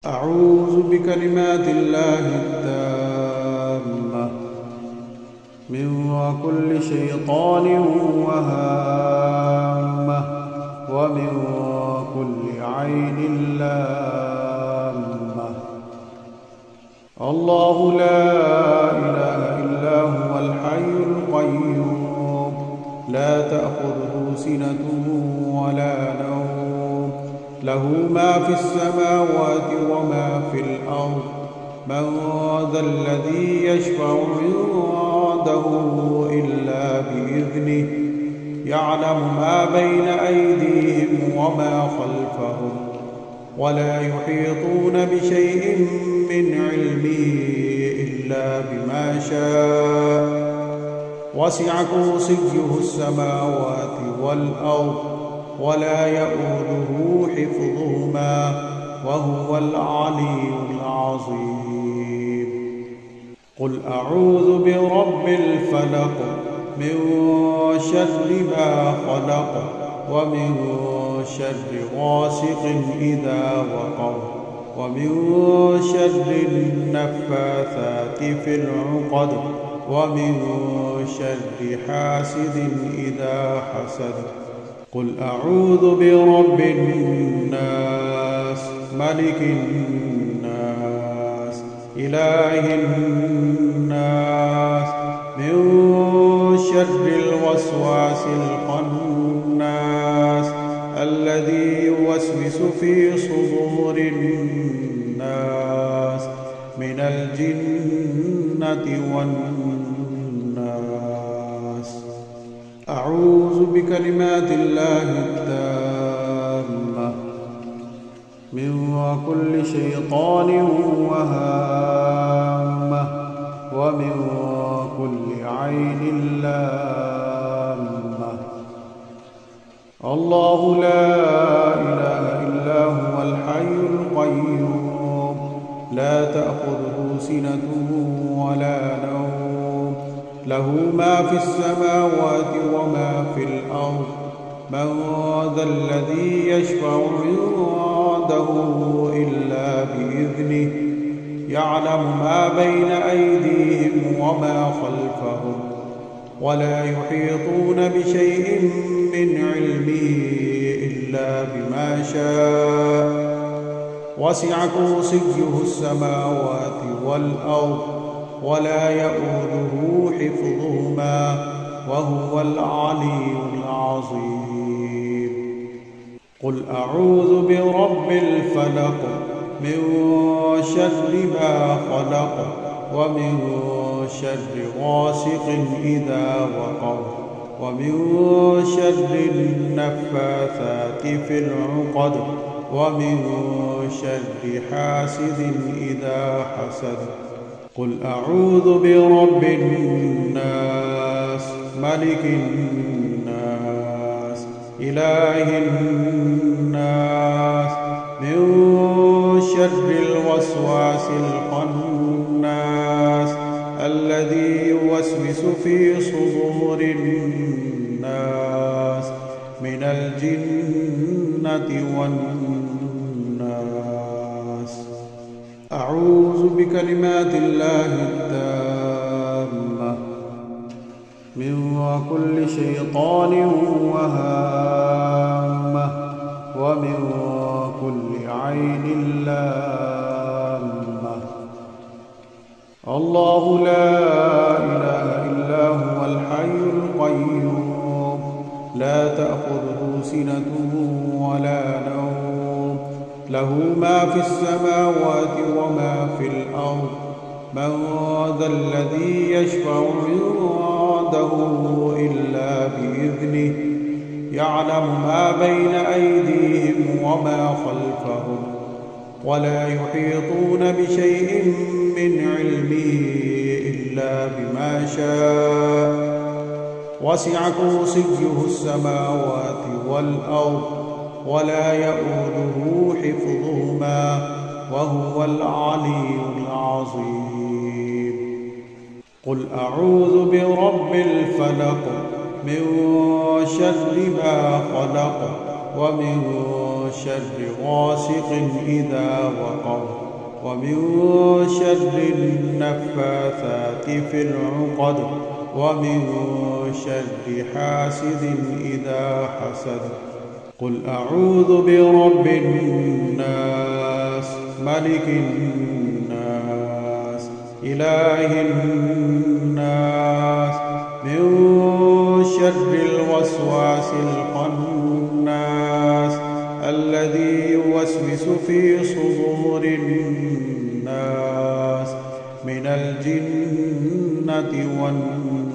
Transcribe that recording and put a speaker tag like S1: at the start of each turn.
S1: أعوذ بكلمات الله التامة من كل شيطان وهامة ومن كل عين لامة. الله لا إله إلا هو الحي القيوم لا تأخذه سنة ولا نوم له ما في السماوات وما في الأرض. من ذا الذي يشفع عنده إلا بإذنه يعلم ما بين أيديهم وما خلفهم ولا يحيطون بشيء من علمه إلا بما شاء. وسع كرسيه السماوات والأرض ولا يؤوده حفظهما وهو العلي العظيم. قل أعوذ برب الفلق من شر ما خلق ومن شر غاسق إذا وقب ومن شر النفاثات في العقد ومن شر حاسد إذا حسد. قل أعوذ برب الناس ملك الناس إله الناس من شر الوسواس الخناس الذي يوسوس في صدور الناس من الجنة والناس. أعوذ بكلمات الله التامة من كل شيطان وهامة ومن كل عين لامة. الله لا إله إلا هو الحي القيوم لا تأخذه سنة ولا نوم له ما في السماوات وما في الأرض. من ذا الذي يشفع عنده إلا بإذنه يعلم ما بين أيديهم وما خلفهم ولا يحيطون بشيء من علمه إلا بما شاء. وسع كرسيه السماوات والأرض ولا يؤوده حفظهما وهو العلي العظيم. قل أعوذ برب الفلق من شر ما خلق ومن شر غاسق إذا وقب ومن شر النفاثات في العقد ومن شر حاسد إذا حسد. قل أعوذ برب الناس ملك الناس إله الناس من شر الوسواس الخناس الذي يوسوس في صدور الناس من الجنة والناس. أعوذ بكلمات الله التامة من كل شيطان وهامة ومن كل عين لامة. الله لا إله إلا هو الحي القيوم لا تأخذه سنة ولا نوم له ما في السماوات وما في الأرض. من ذا الذي يشفع عنده إلا بإذنه يعلم ما بين أيديهم وما خلفهم ولا يحيطون بشيء من علمه إلا بما شاء. وسع كرسيه السماوات والأرض ولا يؤوده حفظهما وهو العلي العظيم. قل أعوذ برب الفلق من شر ما خلق ومن شر غاسق إذا وقب ومن شر النفاثات في العقد ومن شر حاسد إذا حسد قل أعوذ برب الناس ملك الناس إله الناس من شر الوسواس الخناس الذي يوسوس في صدور الناس من الجنة والناس